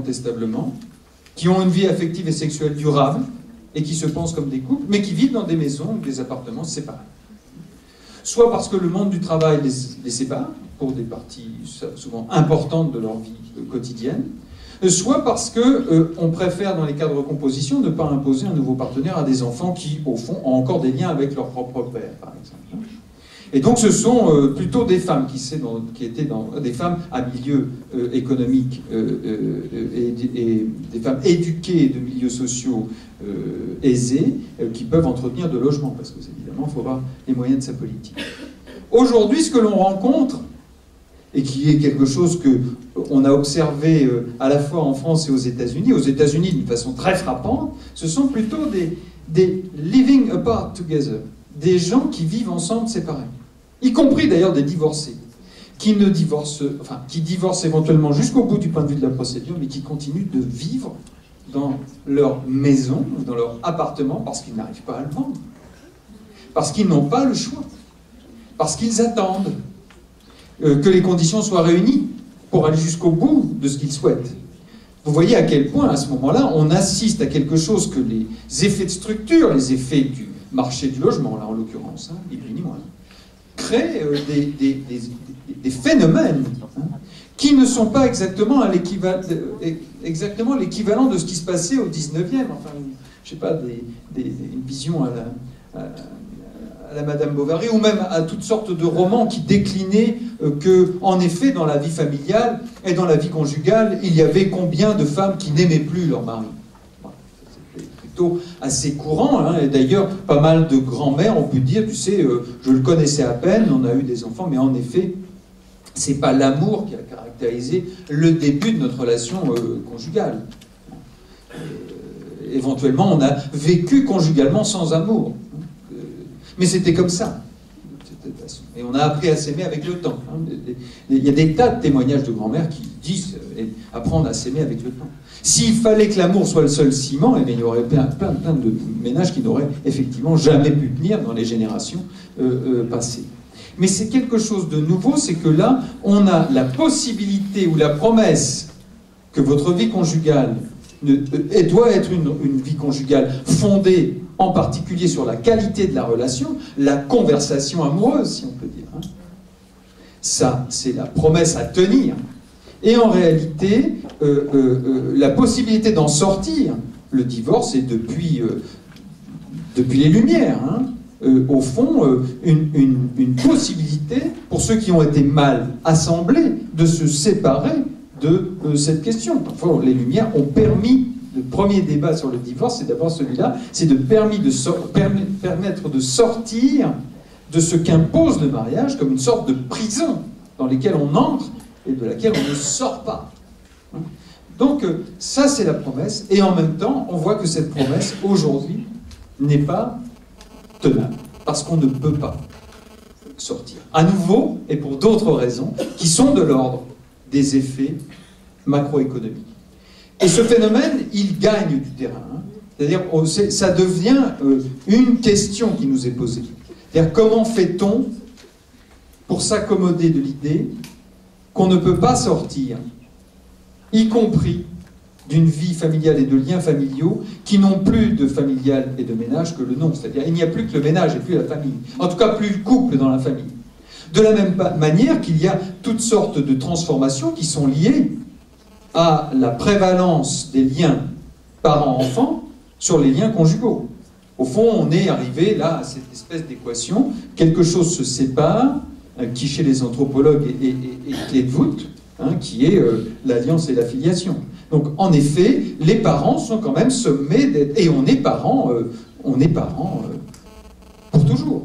incontestablement, qui ont une vie affective et sexuelle durable, et qui se pensent comme des couples, mais qui vivent dans des maisons ou des appartements séparés. Soit parce que le monde du travail les sépare, pour des parties souvent importantes de leur vie quotidienne, soit parce qu'on préfère, dans les cas de recomposition, ne pas imposer un nouveau partenaire à des enfants qui, au fond, ont encore des liens avec leur propre père, par exemple. Et donc ce sont plutôt des femmes qui étaient des femmes à milieu économique et des femmes éduquées de milieux sociaux aisés qui peuvent entretenir de logements, parce que évidemment il faut avoir les moyens de sa politique. Aujourd'hui, ce que l'on rencontre, et qui est quelque chose qu'on a observé à la fois en France et aux États-Unis d'une façon très frappante, ce sont plutôt des living apart together, des gens qui vivent ensemble séparés, y compris d'ailleurs des divorcés, qui divorcent éventuellement jusqu'au bout du point de vue de la procédure, mais qui continuent de vivre dans leur maison, dans leur appartement, parce qu'ils n'arrivent pas à le vendre, parce qu'ils n'ont pas le choix, parce qu'ils attendent que les conditions soient réunies pour aller jusqu'au bout de ce qu'ils souhaitent. Vous voyez à quel point, à ce moment-là, on assiste à quelque chose que les effets de structure, les effets du marché du logement, là en l'occurrence, ni plus ni moins, créent des phénomènes qui ne sont pas exactement l'équivalent de ce qui se passait au 19e, enfin, je sais pas, une vision à la Madame Bovary, ou même à toutes sortes de romans qui déclinaient que, en effet, dans la vie familiale et dans la vie conjugale, il y avait combien de femmes qui n'aimaient plus leur mari. C'était plutôt assez courant, et d'ailleurs, pas mal de grands-mères ont pu dire, tu sais, je le connaissais à peine, on a eu des enfants, mais en effet, c'est pas l'amour qui a caractérisé le début de notre relation conjugale. Éventuellement, on a vécu conjugalement sans amour. Mais c'était comme ça. Et on a appris à s'aimer avec le temps. Il y a des tas de témoignages de grand-mères qui disent apprendre à s'aimer avec le temps. S'il fallait que l'amour soit le seul ciment, il y aurait plein de ménages qui n'auraient effectivement jamais pu tenir dans les générations passées. Mais c'est quelque chose de nouveau, c'est que là, on a la possibilité ou la promesse que votre vie conjugale doit être une vie conjugale fondée en particulier sur la qualité de la relation, la conversation amoureuse, si on peut dire. Ça, c'est la promesse à tenir. Et en réalité, la possibilité d'en sortir, le divorce est depuis les Lumières, au fond, une possibilité pour ceux qui ont été mal assemblés de se séparer de cette question. Enfin, les Lumières ont permis. Le premier débat sur le divorce, c'est d'abord celui-là, c'est de permettre de sortir de ce qu'impose le mariage comme une sorte de prison dans laquelle on entre et de laquelle on ne sort pas. Donc ça, c'est la promesse, et en même temps, on voit que cette promesse, aujourd'hui, n'est pas tenable, parce qu'on ne peut pas sortir. À nouveau, et pour d'autres raisons, qui sont de l'ordre des effets macroéconomiques. Et ce phénomène, il gagne du terrain. C'est-à-dire, ça devient une question qui nous est posée. C'est-à-dire, comment fait-on pour s'accommoder de l'idée qu'on ne peut pas sortir, y compris d'une vie familiale et de liens familiaux qui n'ont plus de familial et de ménage que le nom. C'est-à-dire, il n'y a plus que le ménage et plus la famille. En tout cas, plus le couple dans la famille. De la même manière qu'il y a toutes sortes de transformations qui sont liées à la prévalence des liens parents-enfants sur les liens conjugaux. Au fond, on est arrivé là à cette espèce d'équation, quelque chose se sépare, qui chez les anthropologues est clé de voûte, qui est l'alliance et la filiation. Donc en effet, les parents sont quand même sommés d'être... Et on est parents pour toujours.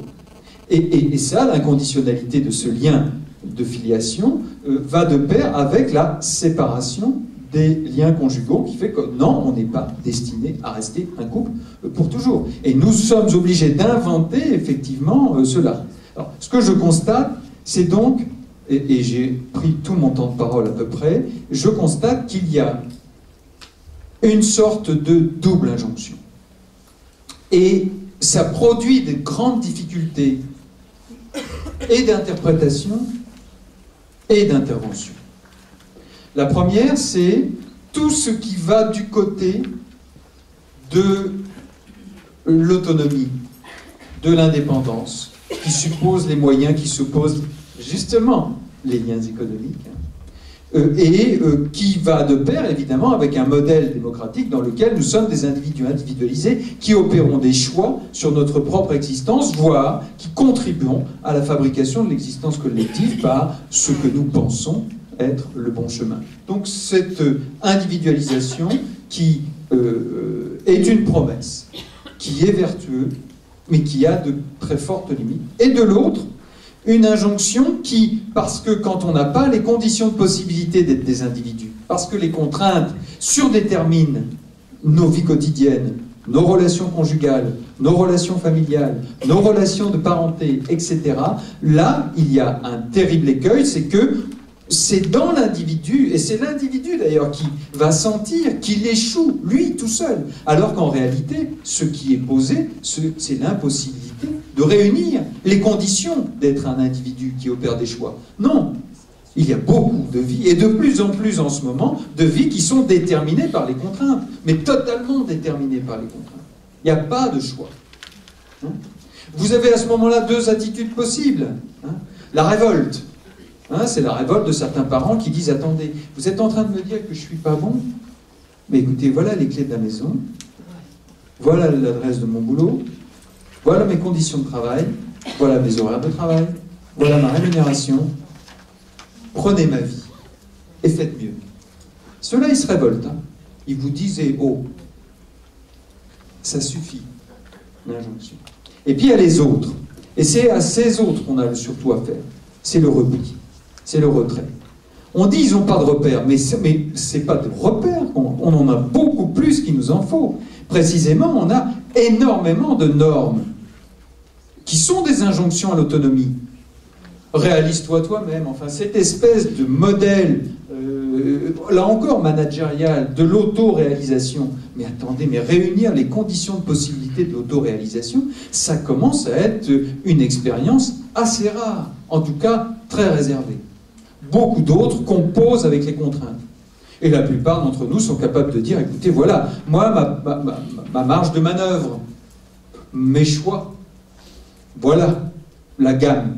Et ça, l'inconditionnalité de ce lien de filiation va de pair avec la séparation des liens conjugaux qui fait que non, on n'est pas destiné à rester un couple pour toujours. Et nous sommes obligés d'inventer effectivement cela. Alors, ce que je constate, c'est donc, et j'ai pris tout mon temps de parole à peu près, je constate qu'il y a une sorte de double injonction. Et ça produit de grandes difficultés et d'interprétation et d'intervention. La première, c'est tout ce qui va du côté de l'autonomie, de l'indépendance, qui suppose les moyens, qui suppose justement les liens économiques, qui va de pair évidemment avec un modèle démocratique dans lequel nous sommes des individus individualisés qui opérons des choix sur notre propre existence, voire qui contribuons à la fabrication de l'existence collective par ce que nous pensons être le bon chemin. Donc cette individualisation qui est une promesse, qui est vertueuse, mais qui a de très fortes limites, et de l'autre, une injonction qui, parce que quand on n'a pas les conditions de possibilité d'être des individus, parce que les contraintes surdéterminent nos vies quotidiennes, nos relations conjugales, nos relations familiales, nos relations de parenté, etc., là, il y a un terrible écueil, c'est que c'est dans l'individu, et c'est l'individu d'ailleurs qui va sentir qu'il échoue, lui, tout seul. Alors qu'en réalité, ce qui est posé, c'est l'impossibilité de réunir les conditions d'être un individu qui opère des choix. Non, il y a beaucoup de vies, et de plus en plus en ce moment, de vies qui sont déterminées par les contraintes, mais totalement déterminées par les contraintes. Il n'y a pas de choix. Vous avez à ce moment-là deux attitudes possibles. La révolte. C'est la révolte de certains parents qui disent « Attendez, vous êtes en train de me dire que je ne suis pas bon? Mais écoutez, voilà les clés de la maison, voilà l'adresse de mon boulot, voilà mes conditions de travail, voilà mes horaires de travail, voilà ma rémunération, prenez ma vie et faites mieux. » Ceux-là, ils se révoltent. Ils vous disent « Oh, ça suffit, l'injonction. » Et puis il y a les autres. Et c'est à ces autres qu'on a surtout à faire. C'est le repli. C'est le retrait. On dit ils n'ont pas de repères, mais ce n'est pas de repères, on en a beaucoup plus qu'il nous en faut. Précisément, on a énormément de normes qui sont des injonctions à l'autonomie. Réalise-toi toi-même, enfin cette espèce de modèle, là encore managérial, de l'auto-réalisation. Mais attendez, mais réunir les conditions de possibilité de l'auto-réalisation, ça commence à être une expérience assez rare, en tout cas très réservée. Beaucoup d'autres composent avec les contraintes. Et la plupart d'entre nous sont capables de dire, écoutez, voilà, moi, ma marge de manœuvre, mes choix, voilà la gamme.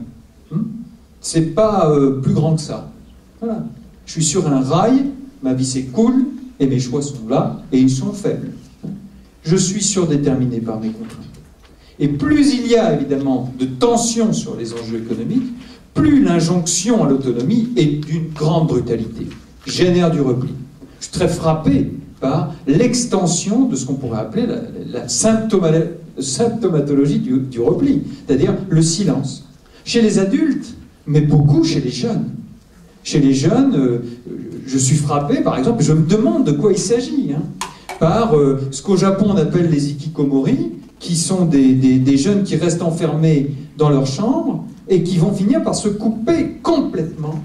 C'est pas plus grand que ça. Voilà. Je suis sur un rail, ma vie s'écoule, et mes choix sont là, et ils sont faibles. Je suis surdéterminé par mes contraintes. Et plus il y a évidemment de tensions sur les enjeux économiques, plus l'injonction à l'autonomie est d'une grande brutalité, génère du repli. Je suis très frappé par l'extension de ce qu'on pourrait appeler la symptomatologie du repli, c'est-à-dire le silence. Chez les adultes, mais beaucoup chez les jeunes. Chez les jeunes, je suis frappé, par exemple, je me demande de quoi il s'agit, par ce qu'au Japon on appelle les hikikomori, qui sont des jeunes qui restent enfermés dans leur chambre, et qui vont finir par se couper complètement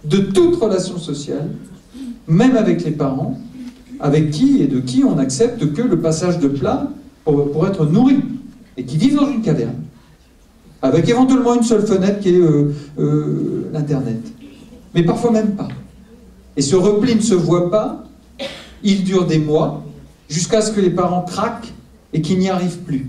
de toute relation sociale, même avec les parents, avec qui et de qui on accepte que le passage de plat pour être nourri, et qui vivent dans une caverne, avec éventuellement une seule fenêtre qui est l'Internet. Mais parfois même pas. Et ce repli ne se voit pas, il dure des mois, jusqu'à ce que les parents craquent et qu'ils n'y arrivent plus.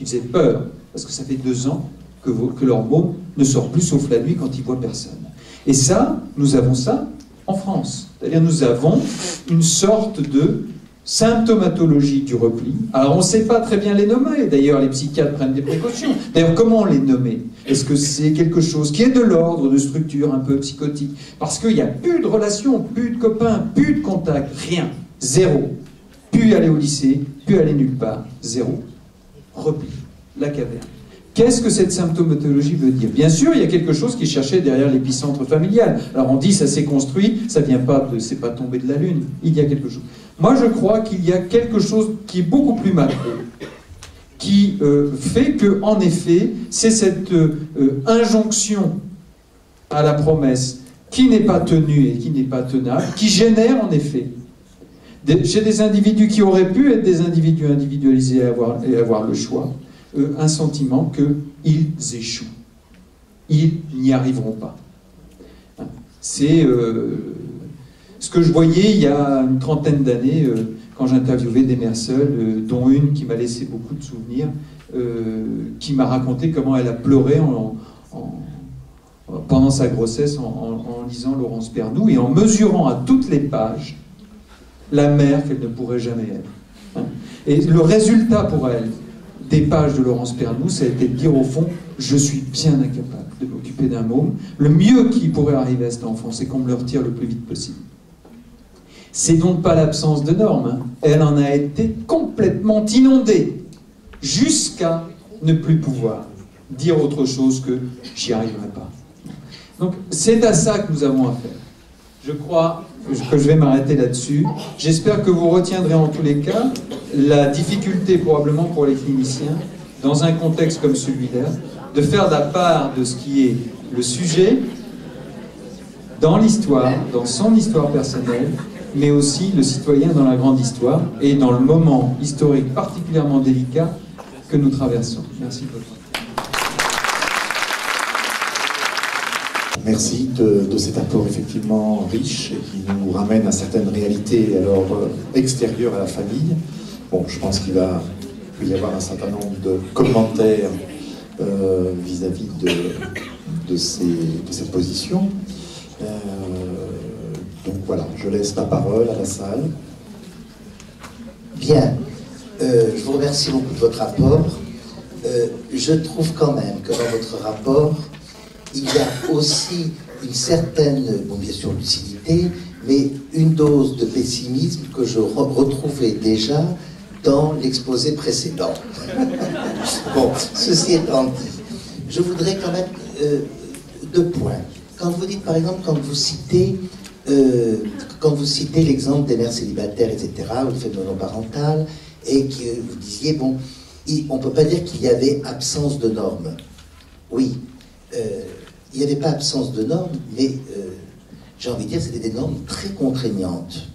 Ils aient peur, parce que ça fait 2 ans que leur môme ne sort plus sauf la nuit quand ils voient personne. Et ça, nous avons ça en France. C'est-à-dire nous avons une sorte de symptomatologie du repli. Alors on ne sait pas très bien les nommer, d'ailleurs les psychiatres prennent des précautions. D'ailleurs comment les nommer? Est-ce que c'est quelque chose qui est de l'ordre de structure un peu psychotique? Parce qu'il n'y a plus de relations, plus de copains, plus de contacts, rien, zéro. Plus aller au lycée, plus aller nulle part, zéro. Repli, la caverne. Qu'est-ce que cette symptomatologie veut dire? Bien sûr, il y a quelque chose qui est cherché derrière l'épicentre familial. Alors on dit ça s'est construit, ça vient pas de, c'est pas tombé de la lune. Il y a quelque chose. Moi, je crois qu'il y a quelque chose qui est beaucoup plus macro, qui fait que, en effet, c'est cette injonction à la promesse qui n'est pas tenue et qui n'est pas tenable, qui génère en effet chez des individus qui auraient pu être des individus individualisés et avoir le choix, un sentiment qu'ils échouent. Ils n'y arriveront pas. C'est ce que je voyais il y a une trentaine d'années, quand j'interviewais des mères seules, dont une qui m'a laissé beaucoup de souvenirs, qui m'a raconté comment elle a pleuré pendant sa grossesse en lisant Laurence Pernoud et en mesurant à toutes les pages la mère qu'elle ne pourrait jamais être. Hein. Et le résultat pour elle des pages de Laurence Pernoud, ça a été de dire au fond, je suis bien incapable de m'occuper d'un môme. Le mieux qui pourrait arriver à cet enfant, c'est qu'on me le retire le plus vite possible. C'est donc pas l'absence de normes. Hein. Elle en a été complètement inondée, jusqu'à ne plus pouvoir dire autre chose que « j'y arriverai pas ». Donc c'est à ça que nous avons affaire. Je crois que je vais m'arrêter là-dessus. J'espère que vous retiendrez en tous les cas la difficulté probablement pour les cliniciens, dans un contexte comme celui-là, de faire la part de ce qui est le sujet dans l'histoire, dans son histoire personnelle, mais aussi le citoyen dans la grande histoire et dans le moment historique particulièrement délicat que nous traversons. Merci de votre attention. Merci de cet apport effectivement riche et qui nous ramène à certaines réalités alors extérieures à la famille. Bon, je pense qu'il va y avoir un certain nombre de commentaires vis-à-vis de cette position. Donc voilà, je laisse la parole à la salle. Bien, je vous remercie beaucoup de votre rapport. Je trouve quand même que dans votre rapport, il y a aussi une certaine, bon bien sûr lucidité, mais une dose de pessimisme que je retrouvais déjà dans l'exposé précédent. Bon, ceci étant dit, je voudrais quand même deux points. Quand vous dites par exemple, quand vous citez l'exemple des mères célibataires, etc., ou le fait monoparental, et que vous disiez, bon, on ne peut pas dire qu'il y avait absence de normes. Oui, il n'y avait pas absence de normes, mais j'ai envie de dire c'était des normes très contraignantes.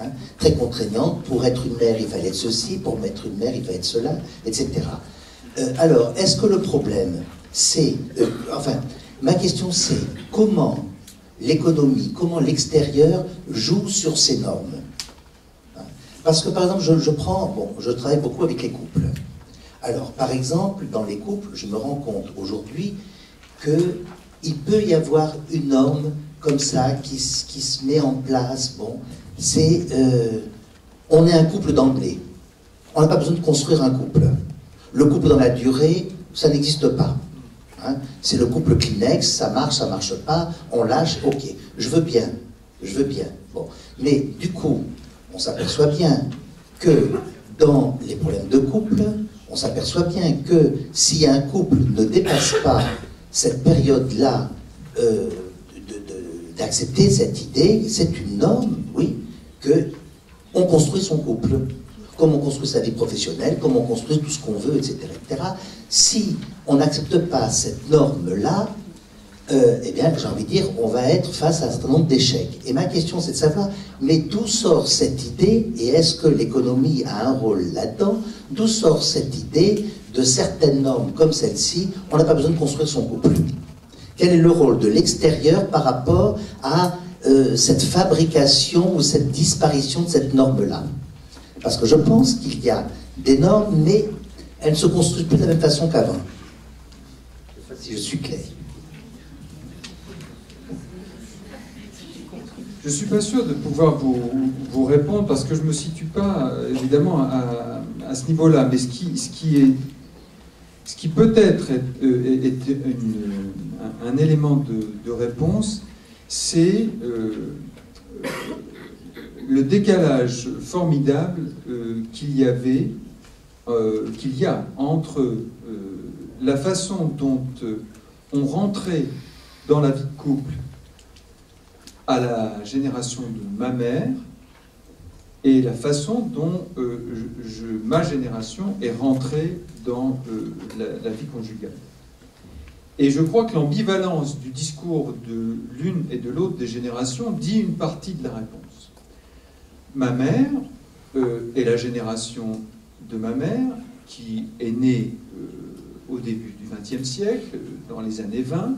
Hein, très contraignantes. Pour être une mère, il fallait être ceci, pour être une mère, il fallait être cela, etc. Alors, est-ce que le problème, c'est... enfin, ma question c'est, comment l'économie, comment l'extérieur joue sur ces normes? Parce que, par exemple, je travaille beaucoup avec les couples. Alors, par exemple, dans les couples, je me rends compte aujourd'hui qu'il peut y avoir une norme comme ça qui se met en place. Bon, c'est on est un couple d'emblée. On n'a pas besoin de construire un couple. Le couple dans la durée, ça n'existe pas. Hein, c'est le couple Kleenex, ça marche pas, on lâche, ok. Je veux bien. Bon, mais du coup, on s'aperçoit bien que dans les problèmes de couple, on s'aperçoit bien que si un couple ne dépasse pas cette période-là d'accepter cette idée, c'est une norme, oui, que on construit son couple, comme on construit sa vie professionnelle, comme on construit tout ce qu'on veut, etc., etc. Si on n'accepte pas cette norme-là, eh bien, j'ai envie de dire, on va être face à un certain nombre d'échecs. Et ma question, c'est de savoir, mais d'où sort cette idée, et est-ce que l'économie a un rôle là-dedans, d'où sort cette idée de certaines normes comme celle-ci, on n'a pas besoin de construire son couple? Quel est le rôle de l'extérieur par rapport à cette fabrication ou cette disparition de cette norme-là? Parce que je pense qu'il y a des normes, mais elles ne se construisent plus de la même façon qu'avant. Je ne sais pas si je suis clair. Je ne suis pas sûr de pouvoir vous répondre parce que je ne me situe pas évidemment à ce niveau-là. Mais ce qui peut-être est un élément de réponse, c'est le décalage formidable qu'il y a entre la façon dont on rentrait dans la vie de couple à la génération de ma mère et la façon dont ma génération est rentrée dans la vie conjugale. Et je crois que l'ambivalence du discours de l'une et de l'autre des générations dit une partie de la réponse. Ma mère est la génération de ma mère qui est née au début du XXe siècle, dans les années 20,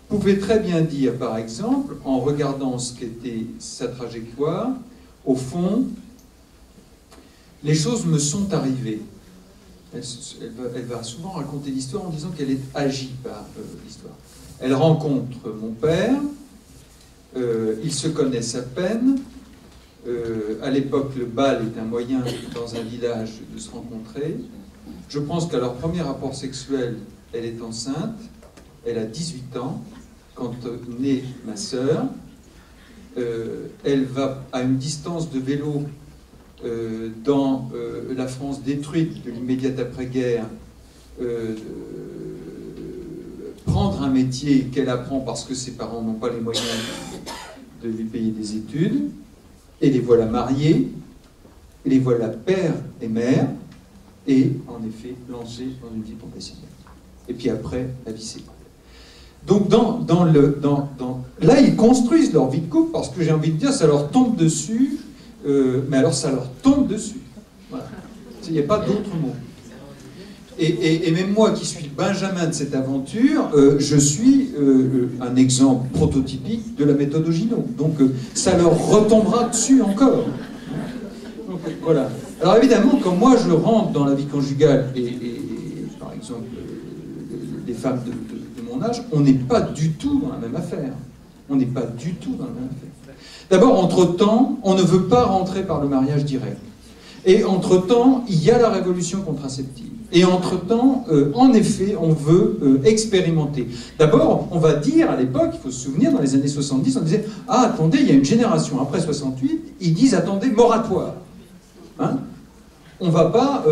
pouvait très bien dire, par exemple, en regardant ce qu'était sa trajectoire, au fond, les choses me sont arrivées. Elle va souvent raconter l'histoire en disant qu'elle est agie par l'histoire. Elle rencontre mon père, ils se connaissent à peine. À l'époque, le bal est un moyen dans un village de se rencontrer. Je pense qu'à leur premier rapport sexuel, elle est enceinte. Elle a 18 ans quand naît ma sœur. Elle va à une distance de vélo dans la France détruite de l'immédiate après-guerre, prendre un métier qu'elle apprend parce que ses parents n'ont pas les moyens de lui payer des études, et les voilà mariés, et les voilà père et mère, et en effet lancés dans une vie professionnelle. Et puis après, la vie s'écoule. Donc là, ils construisent leur vie de couple, parce que j'ai envie de dire, ça leur tombe dessus, mais alors ça leur tombe dessus. Voilà. Il n'y a pas d'autre mot. Et même moi qui suis le Benjamin de cette aventure, je suis un exemple prototypique de la méthode Ogino. Donc ça leur retombera dessus encore. Donc, voilà. Alors évidemment, quand moi je rentre dans la vie conjugale, et par exemple les femmes de mon âge, on n'est pas du tout dans la même affaire. On n'est pas du tout dans la même affaire. D'abord, entre-temps, on ne veut pas rentrer par le mariage direct. Et entre-temps, il y a la révolution contraceptive. Et entre-temps, en effet, on veut expérimenter. D'abord, on va dire, à l'époque, il faut se souvenir, dans les années 70, on disait « Ah, attendez, il y a une génération après 68, ils disent « Attendez, moratoire hein ». On va pas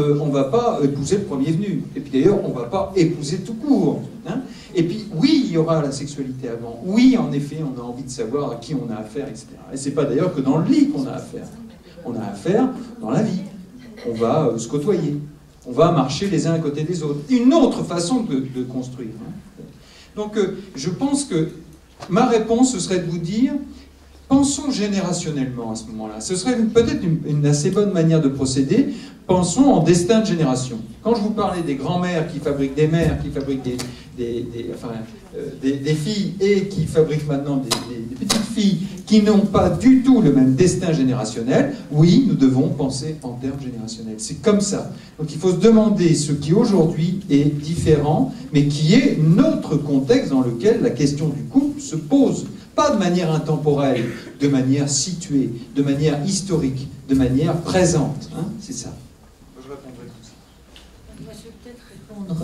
épouser le premier venu. Et puis d'ailleurs, on ne va pas épouser tout court. Hein. Et puis, oui, il y aura la sexualité avant. Oui, en effet, on a envie de savoir à qui on a affaire, etc. Et c'est pas d'ailleurs que dans le lit qu'on a affaire. On a affaire dans la vie. On va se côtoyer. On va marcher les uns à côté des autres. Une autre façon de construire. Hein. Donc, je pense que ma réponse, ce serait de vous dire, pensons générationnellement à ce moment-là. Ce serait peut-être une assez bonne manière de procéder. Pensons en destin de génération. Quand je vous parlais des grands-mères qui fabriquent des mères, qui fabriquent des filles et qui fabriquent maintenant des petites filles qui n'ont pas du tout le même destin générationnel, oui, nous devons penser en termes générationnels. C'est comme ça. Donc il faut se demander ce qui aujourd'hui est différent, mais qui est notre contexte dans lequel la question du couple se pose. Pas de manière intemporelle, de manière située, de manière historique, de manière présente. Hein, c'est ça. Je répondrai tout ça. Moi, je vais peut-être répondre,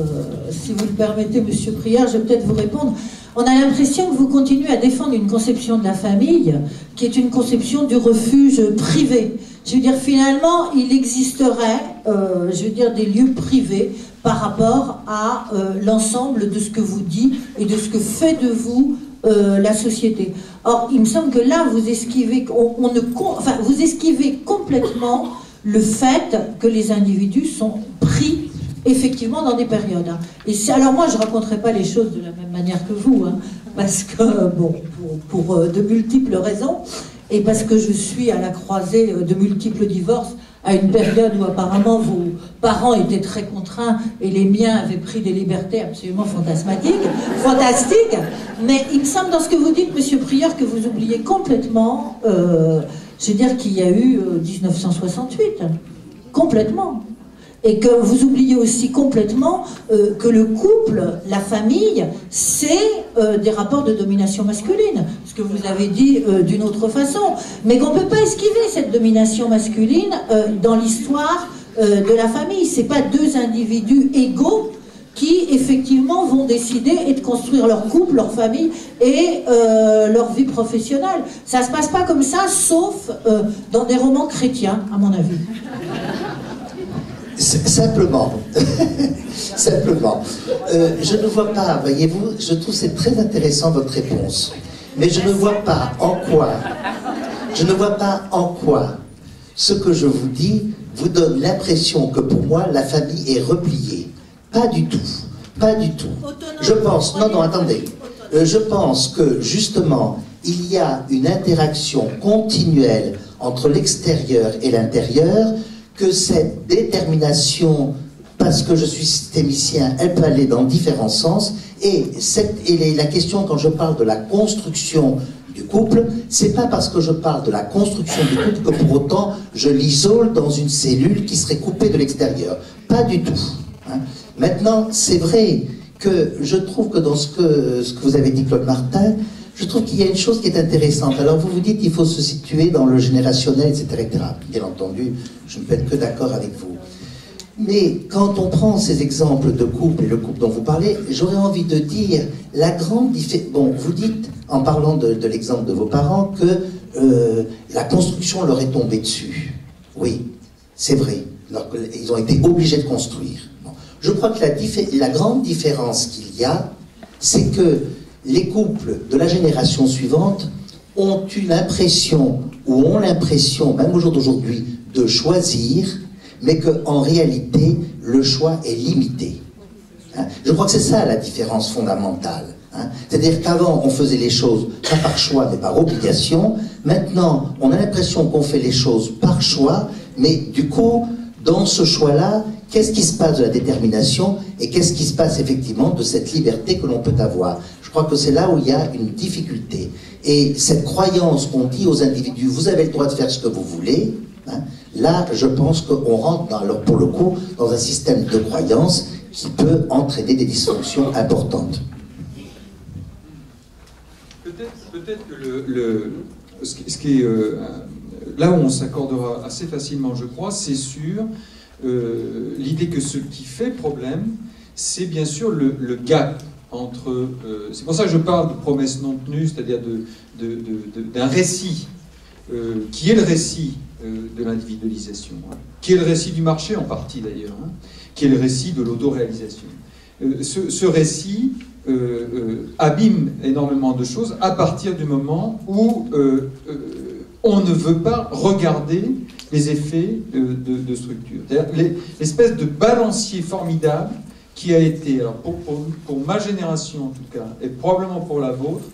si vous le permettez, Monsieur Prieur, je vais peut-être vous répondre. On a l'impression que vous continuez à défendre une conception de la famille qui est une conception du refuge privé. Je veux dire, finalement, il existerait, je veux dire, des lieux privés par rapport à l'ensemble de ce que vous dites et de ce que fait de vous la société. Or, il me semble que là, vous esquivez, vous esquivez complètement le fait que les individus sont pris effectivement dans des périodes. Hein. Et alors moi, je ne raconterai pas les choses de la même manière que vous, hein, parce que, bon, pour de multiples raisons, et parce que je suis à la croisée de multiples divorces, à une période où apparemment vos parents étaient très contraints et les miens avaient pris des libertés absolument fantastiques. Mais il me semble dans ce que vous dites, Monsieur Prieur, que vous oubliez complètement, je veux dire qu'il y a eu 1968, complètement. Et que vous oubliez aussi complètement que le couple, la famille, c'est des rapports de domination masculine. Ce que vous avez dit d'une autre façon. Mais qu'on ne peut pas esquiver cette domination masculine dans l'histoire de la famille. Ce n'est pas deux individus égaux qui, effectivement, vont décider et de construire leur couple, leur famille et leur vie professionnelle. Ça ne se passe pas comme ça, sauf dans des romans chrétiens, à mon avis. Simplement, je ne vois pas, voyez-vous, je trouve c'est très intéressant votre réponse, mais je ne vois pas en quoi ce que je vous dis vous donne l'impression que pour moi la famille est repliée. Pas du tout, pas du tout. Je pense, non, attendez, je pense que justement il y a une interaction continuelle entre l'extérieur et l'intérieur, que cette détermination parce que je suis systémicien, elle peut aller dans différents sens. Et la question, quand je parle de la construction du couple, c'est pas parce que je parle de la construction du couple que pour autant je l'isole dans une cellule qui serait coupée de l'extérieur. Pas du tout. Hein. Maintenant, c'est vrai que je trouve que dans ce que vous avez dit, Claude Martin, je trouve qu'il y a une chose qui est intéressante. Alors vous vous dites qu'il faut se situer dans le générationnel, etc., etc. Bien entendu, je ne peux être que d'accord avec vous. Mais quand on prend ces exemples de couple et le couple dont vous parlez, j'aurais envie de dire la grande différence. Bon, vous dites, en parlant de l'exemple de vos parents, que la construction leur est tombée dessus. Oui, c'est vrai. Ils ont été obligés de construire. Bon. Je crois que la grande différence qu'il y a, c'est que les couples de la génération suivante ont eu l'impression, ou ont l'impression, même au jour d'aujourd'hui, de choisir, mais qu'en réalité, le choix est limité. Hein? Je crois que c'est ça la différence fondamentale. Hein? C'est-à-dire qu'avant, on faisait les choses pas par choix, mais par obligation. Maintenant, on a l'impression qu'on fait les choses par choix, mais du coup, dans ce choix-là, qu'est-ce qui se passe de la détermination et qu'est-ce qui se passe effectivement de cette liberté que l'on peut avoir? Je crois que c'est là où il y a une difficulté. Et cette croyance qu'on dit aux individus, vous avez le droit de faire ce que vous voulez, hein, là, je pense qu'on rentre, alors pour le coup, dans un système de croyance qui peut entraîner des dysfonctions importantes. Peut-être que ce qui est là où on s'accordera assez facilement, je crois, c'est sur l'idée que ce qui fait problème, c'est bien sûr le gap entre... c'est pour ça que je parle de promesses non tenues, c'est-à-dire d'un récit, qui est le récit de l'individualisation, hein, qui est le récit du marché en partie d'ailleurs, hein, qui est le récit de l'autoréalisation. Ce récit abîme énormément de choses à partir du moment où on ne veut pas regarder les effets de structure. L'espèce de balancier formidable qui a été, alors pour ma génération en tout cas, et probablement pour la vôtre,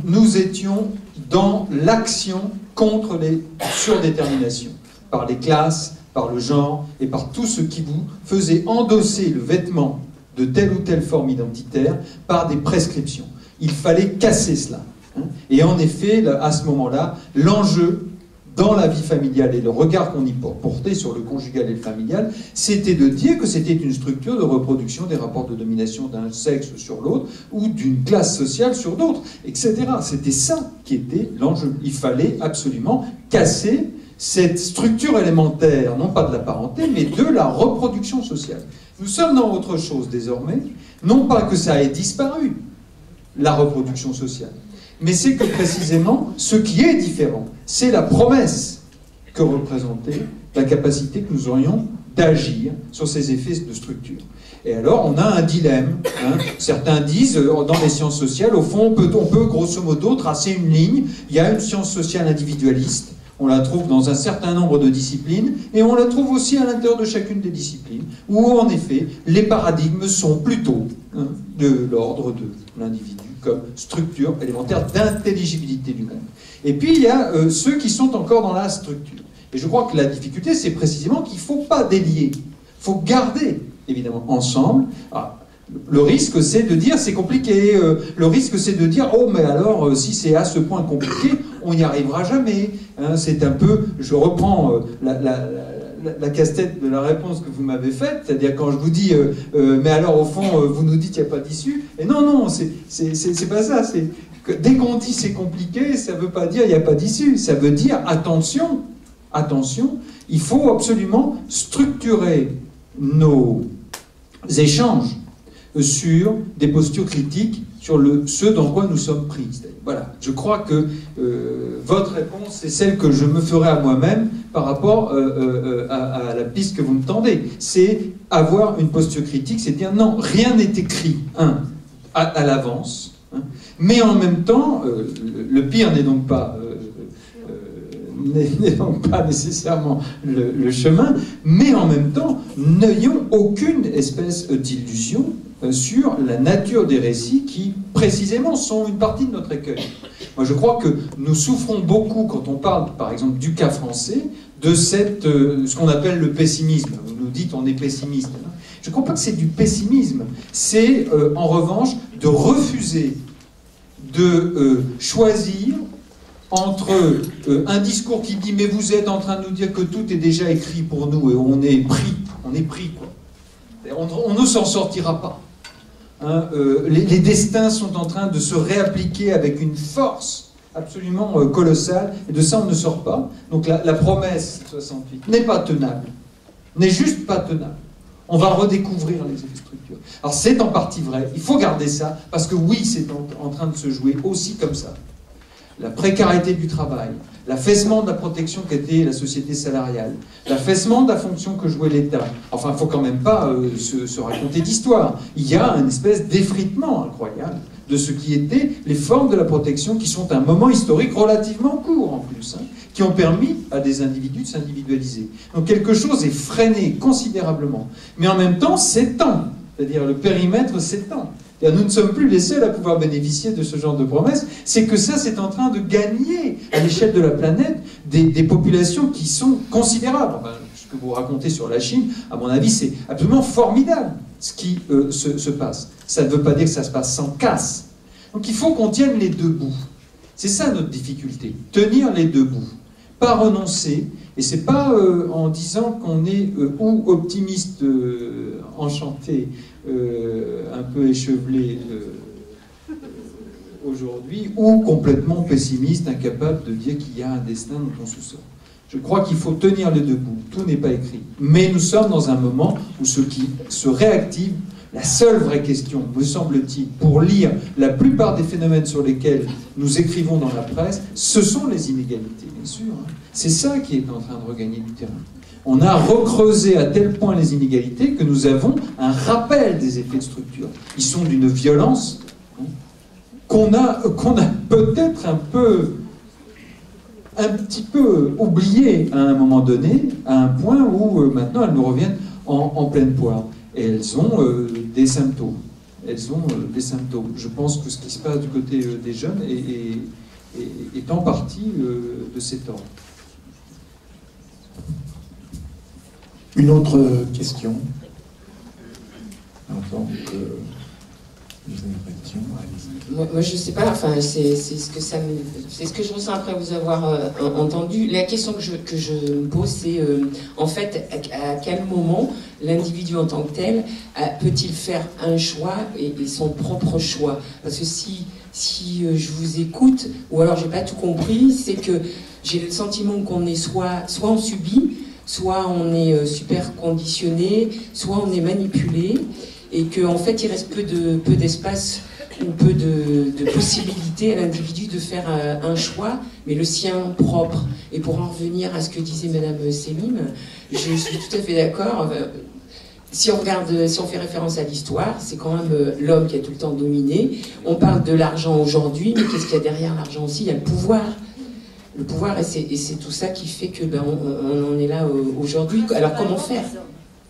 nous étions dans l'action contre les surdéterminations, par les classes, par le genre, et par tout ce qui vous faisait endosser le vêtement de telle ou telle forme identitaire par des prescriptions. Il fallait casser cela. Hein. Et en effet, à ce moment-là, l'enjeu dans la vie familiale et le regard qu'on y portait sur le conjugal et le familial, c'était de dire que c'était une structure de reproduction des rapports de domination d'un sexe sur l'autre ou d'une classe sociale sur d'autres, etc. C'était ça qui était l'enjeu. Il fallait absolument casser cette structure élémentaire, non pas de la parenté, mais de la reproduction sociale. Nous sommes dans autre chose désormais, non pas que ça ait disparu, la reproduction sociale, mais c'est que précisément, ce qui est différent, c'est la promesse que représentait la capacité que nous aurions d'agir sur ces effets de structure. Et alors, on a un dilemme. Hein. Certains disent, dans les sciences sociales, au fond, on peut grosso modo tracer une ligne. Il y a une science sociale individualiste. On la trouve dans un certain nombre de disciplines, et on la trouve aussi à l'intérieur de chacune des disciplines, où en effet, les paradigmes sont plutôt de l'ordre de l'individu, comme structure élémentaire d'intelligibilité du monde. Et puis il y a ceux qui sont encore dans la structure. Et je crois que la difficulté, c'est précisément qu'il ne faut pas délier. Il faut garder, évidemment, ensemble. Ah, le risque, c'est de dire, c'est compliqué. Le risque, c'est de dire, oh, mais alors, si c'est à ce point compliqué, on n'y arrivera jamais. Hein, c'est un peu, je reprends la casse-tête de la réponse que vous m'avez faite, c'est-à-dire quand je vous dis, mais alors au fond, vous nous dites qu'il n'y a pas d'issue. Et non, non, c'est pas ça. C'est que dès qu'on dit c'est compliqué, ça ne veut pas dire il n'y a pas d'issue. Ça veut dire attention, attention, il faut absolument structurer nos échanges sur des postures critiques sur ce dans quoi nous sommes pris. Voilà, je crois que votre réponse c'est celle que je me ferai à moi-même par rapport à la piste que vous me tendez. C'est avoir une posture critique, c'est dire non, rien n'est écrit à l'avance, hein, mais en même temps, le pire n'est donc pas nécessairement le chemin, mais en même temps, n'ayons aucune espèce d'illusion sur la nature des récits qui, précisément, sont une partie de notre écueil. Moi, je crois que nous souffrons beaucoup, quand on parle, par exemple, du cas français, de ce qu'on appelle le pessimisme. Vous nous dites on est pessimiste. Je ne crois pas que c'est du pessimisme. C'est en revanche de refuser de choisir entre un discours qui dit mais vous êtes en train de nous dire que tout est déjà écrit pour nous et on est pris quoi. On ne s'en sortira pas. Hein, les destins sont en train de se réappliquer avec une force absolument colossale, et de ça on ne sort pas. Donc la promesse 68 n'est pas tenable, n'est juste pas tenable. On va redécouvrir les effets structurels. Alors c'est en partie vrai, il faut garder ça, parce que oui, c'est en train de se jouer aussi comme ça. La précarité du travail, l'affaissement de la protection qu'était la société salariale, l'affaissement de la fonction que jouait l'État. Enfin, il ne faut quand même pas se raconter d'histoire. Il y a une espèce d'effritement incroyable de ce qui étaient les formes de la protection qui sont un moment historique relativement court en plus, hein, qui ont permis à des individus de s'individualiser. Donc quelque chose est freiné considérablement, mais en même temps s'étend, c'est-à-dire le périmètre s'étend. Nous ne sommes plus les seuls à pouvoir bénéficier de ce genre de promesses, c'est que ça, c'est en train de gagner à l'échelle de la planète des populations qui sont considérables. Enfin, ce que vous racontez sur la Chine, à mon avis, c'est absolument formidable ce qui se passe. Ça ne veut pas dire que ça se passe sans casse. Donc il faut qu'on tienne les deux bouts. C'est ça notre difficulté, tenir les deux bouts. Pas renoncer, et c'est pas en disant qu'on est ou optimiste enchanté, un peu échevelé aujourd'hui, ou complètement pessimiste, incapable de dire qu'il y a un destin dont on se sort. Je crois qu'il faut tenir les deux bouts, tout n'est pas écrit. Mais nous sommes dans un moment où ce qui se réactive, la seule vraie question, me semble-t-il, pour lire la plupart des phénomènes sur lesquels nous écrivons dans la presse, ce sont les inégalités, bien sûr. Hein. C'est ça qui est en train de regagner du terrain. On a recreusé à tel point les inégalités que nous avons un rappel des effets de structure. Ils sont d'une violence, hein, qu'on a peut-être un petit peu oublié à un moment donné, à un point où maintenant elles nous reviennent en pleine poire. Et elles ont des symptômes. Elles ont des symptômes. Je pense que ce qui se passe du côté des jeunes est en partie de cet ordre. Une autre question. Donc, moi, je sais pas, enfin, c'est ce que je ressens après vous avoir entendu. La question que je me pose, c'est en fait, à quel moment l'individu en tant que tel peut-il faire un choix et son propre choix? Parce que si je vous écoute, ou alors j'ai pas tout compris, c'est que j'ai le sentiment qu'on est soit on subit, soit on est super conditionné, soit on est manipulé, et qu'en fait il reste peu d'espace ou peu de possibilités à l'individu de faire un choix, mais le sien propre. Et pour en revenir à ce que disait Madame Semim, je suis tout à fait d'accord. Si on fait référence à l'histoire, c'est quand même l'homme qui a tout le temps dominé. On parle de l'argent aujourd'hui, mais qu'est-ce qu'il y a derrière l'argent aussi? Il y a le pouvoir. Le pouvoir, et c'est tout ça qui fait que on en est là aujourd'hui. Alors comment faire?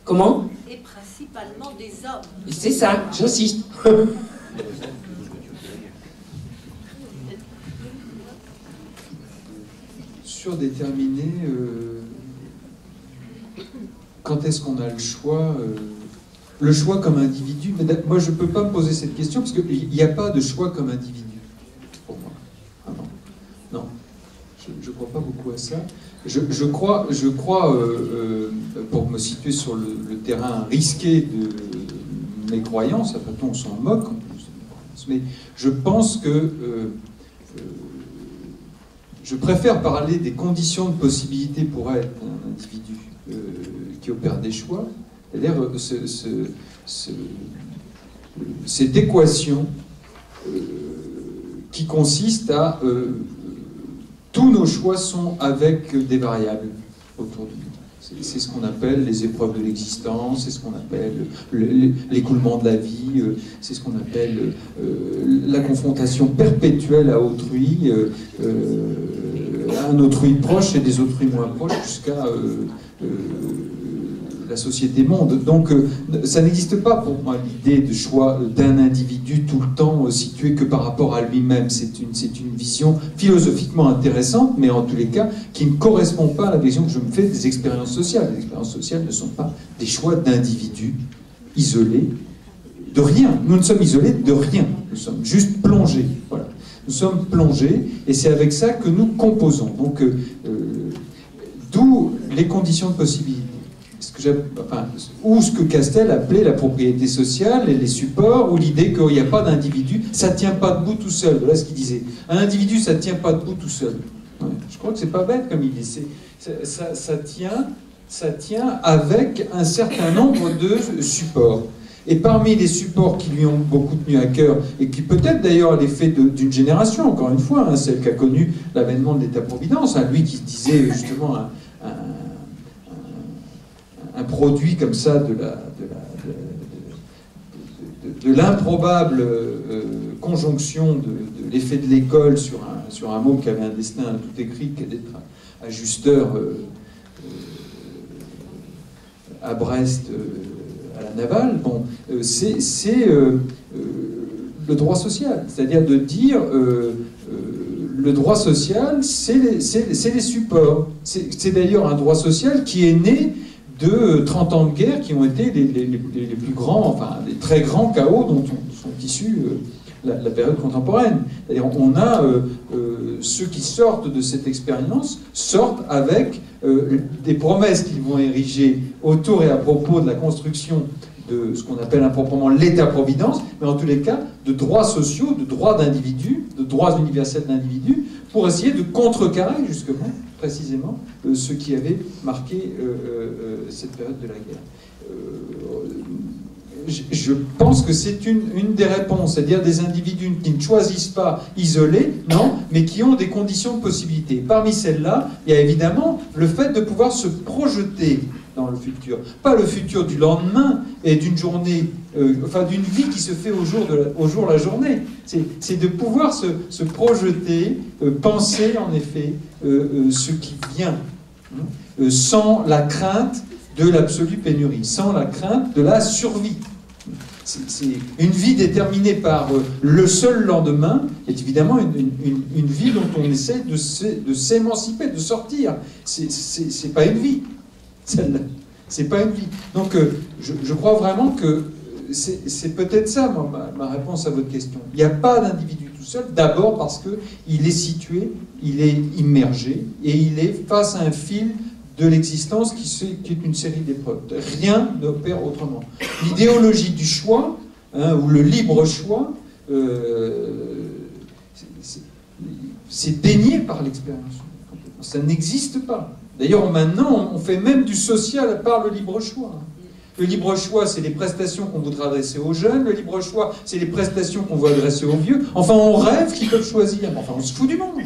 Comment? Et principalement des hommes. C'est ça, j'insiste. Surdéterminer, quand est-ce qu'on a le choix comme individu? Mais moi, je ne peux pas me poser cette question parce qu'il n'y a pas de choix comme individu pour moi. Ah non, je ne crois pas beaucoup à ça. Je crois pour me situer sur le terrain risqué de mes croyances, après tout on s'en moque en plus, mais je pense que je préfère parler des conditions de possibilité pour être un individu qui opère des choix, c'est-à-dire cette équation qui consiste à tous nos choix sont avec des variables autour de nous. C'est ce qu'on appelle les épreuves de l'existence, c'est ce qu'on appelle l'écoulement de la vie, c'est ce qu'on appelle la confrontation perpétuelle à autrui, à un autrui proche et des autrui moins proches, jusqu'à la société monde. Donc ça n'existe pas pour moi l'idée de choix d'un individu tout le temps situé que par rapport à lui-même. C'est une vision philosophiquement intéressante, mais en tous les cas qui ne correspond pas à la vision que je me fais des expériences sociales. Les expériences sociales ne sont pas des choix d'individus isolés de rien. Nous ne sommes isolés de rien. Nous sommes juste plongés. Voilà. Nous sommes plongés et c'est avec ça que nous composons. Donc d'où les conditions de possibilité. Ou ce que Castel appelait la propriété sociale et les supports, ou l'idée qu'il n'y a pas d'individu, ça ne tient pas debout tout seul. Voilà ce qu'il disait. Un individu, ça ne tient pas debout tout seul. Ouais. Je crois que c'est pas bête comme il dit. Ça tient avec un certain nombre de supports. Et parmi les supports qui lui ont beaucoup tenu à cœur, et qui peut-être d'ailleurs l'effet d'une génération, encore une fois, hein, celle qui a connu l'avènement de l'État-providence, hein, lui qui disait justement un produit comme ça de l'improbable conjonction de l'effet de l'école sur un môme qui avait un destin tout écrit, qui est d'être ajusteur à Brest, à la navale. Bon, c'est le droit social, c'est-à-dire de dire le droit social, c'est les supports. C'est d'ailleurs un droit social qui est né de 30 ans de guerre qui ont été les plus grands, enfin les très grands chaos dont sont issus la période contemporaine. C'est-à-dire on a ceux qui sortent de cette expérience sortent avec des promesses qu'ils vont ériger autour et à propos de la construction de ce qu'on appelle improprement l'État-providence, mais en tous les cas de droits sociaux, de droits d'individus, de droits universels d'individus, pour essayer de contrecarrer justement, précisément, ce qui avait marqué cette période de la guerre. Je pense que c'est une des réponses, c'est-à-dire des individus qui ne choisissent pas isolés, non, mais qui ont des conditions de possibilité. Parmi celles-là, il y a évidemment le fait de pouvoir se projeter dans le futur. Pas le futur du lendemain et d'une journée, enfin d'une vie qui se fait au jour la journée. C'est de pouvoir se projeter, penser en effet ce qui vient, sans la crainte de l'absolue pénurie, sans la crainte de la survie. C'est une vie déterminée par le seul lendemain est évidemment une vie dont on essaie de s'émanciper, de sortir. C'est pas une vie, celle-là. C'est pas une vie. Donc je crois vraiment que c'est peut-être ça ma réponse à votre question. Il n'y a pas d'individu tout seul, d'abord parce qu'il est situé, il est immergé et il est face à un fil de l'existence qui est une série d'épreuves. Rien n'opère autrement. L'idéologie du choix, hein, ou le libre choix, c'est dénié par l'expérience. Ça n'existe pas. D'ailleurs, maintenant, on fait même du social à part le libre choix. Le libre choix, c'est les prestations qu'on voudrait adresser aux jeunes. Le libre choix, c'est les prestations qu'on veut adresser aux vieux. Enfin, on rêve qu'ils peuvent choisir. Enfin, on se fout du monde.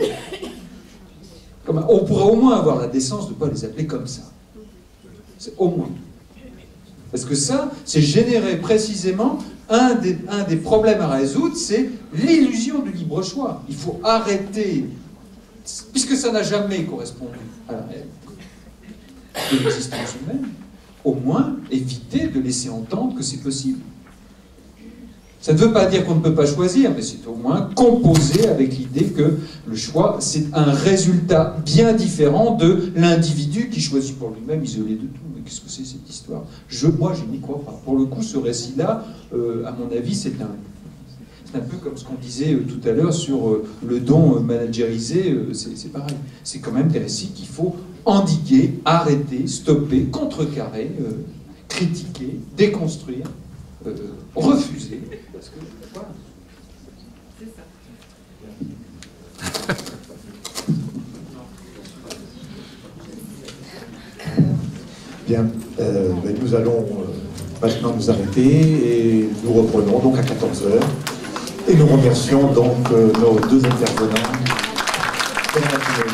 On pourrait au moins avoir la décence de ne pas les appeler comme ça. C'est au moins. Parce que ça, c'est générer précisément un des problèmes à résoudre, c'est l'illusion du libre choix. Il faut arrêter, puisque ça n'a jamais correspondu à la réalité de l'existence humaine, au moins éviter de laisser entendre que c'est possible. Ça ne veut pas dire qu'on ne peut pas choisir, mais c'est au moins composer avec l'idée que le choix, c'est un résultat bien différent de l'individu qui choisit pour lui-même, isolé de tout. Mais qu'est-ce que c'est cette histoire? Moi, je n'y crois pas. Pour le coup, ce récit-là, à mon avis, c'est un peu comme ce qu'on disait tout à l'heure sur le don managérisé, c'est pareil. C'est quand même des récits qu'il faut endiguer, arrêter, stopper, contrecarrer, critiquer, déconstruire, refuser. Parce que, voilà. C'est ça. Bien, nous allons maintenant nous arrêter et nous reprenons donc à 14h. Et nous remercions donc nos deux intervenants. Bonne matinée.